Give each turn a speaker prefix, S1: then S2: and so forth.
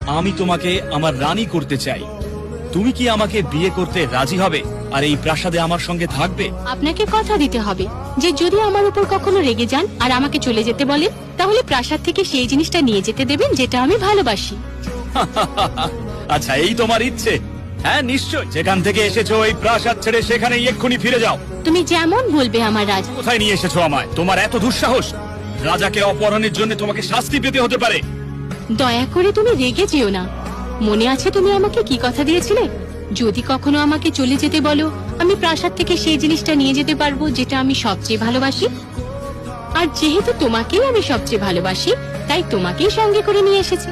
S1: আমি তোমাকে আমার রানী করতে চাই। তুমি কি আমাকে বিয়ে করতে রাজি হবে আর এই প্রাসাদে আমার সঙ্গে থাকবে?
S2: আপনাকে কথা দিতে হবে যে যদি আমার উপর কখনো রেগে যান আর আমাকে চলে যেতে বলেন, তাহলে প্রাসাদ থেকে সেই জিনিসটা নিয়ে যেতে দেবেন যেটা আমি ভালোবাসি।
S1: আচ্ছা, এই তোমার ইচ্ছে? হ্যাঁ, নিশ্চয়। যেখান থেকে এসেছো এই প্রাসাদ ছেড়ে সেখানেই এক্ষুনি ফিরে যাও।
S2: তুমি যেমন বলবে আমার রাজা।
S1: কোথায় নিয়ে এসেছো আমায়? তোমার এত দুঃসাহস! রাজাকে অপহরণের জন্য তোমাকে শাস্তি পেতে হতে পারে।
S2: দয়া করে তুমি রেগে যেও না। মনে আছে তুমি আমাকে কি কথা দিয়েছিলে? যদি কখনো আমাকে চলে যেতে বলো, আমি প্রাসাদ থেকে সেই জিনিসটা নিয়ে যেতে পারবো যেটা আমি সবচেয়ে ভালোবাসি। আর যেহেতু তোমাকেই আমি সবচেয়ে ভালোবাসি, তাই তোমাকেই সঙ্গে করে নিয়ে এসেছি।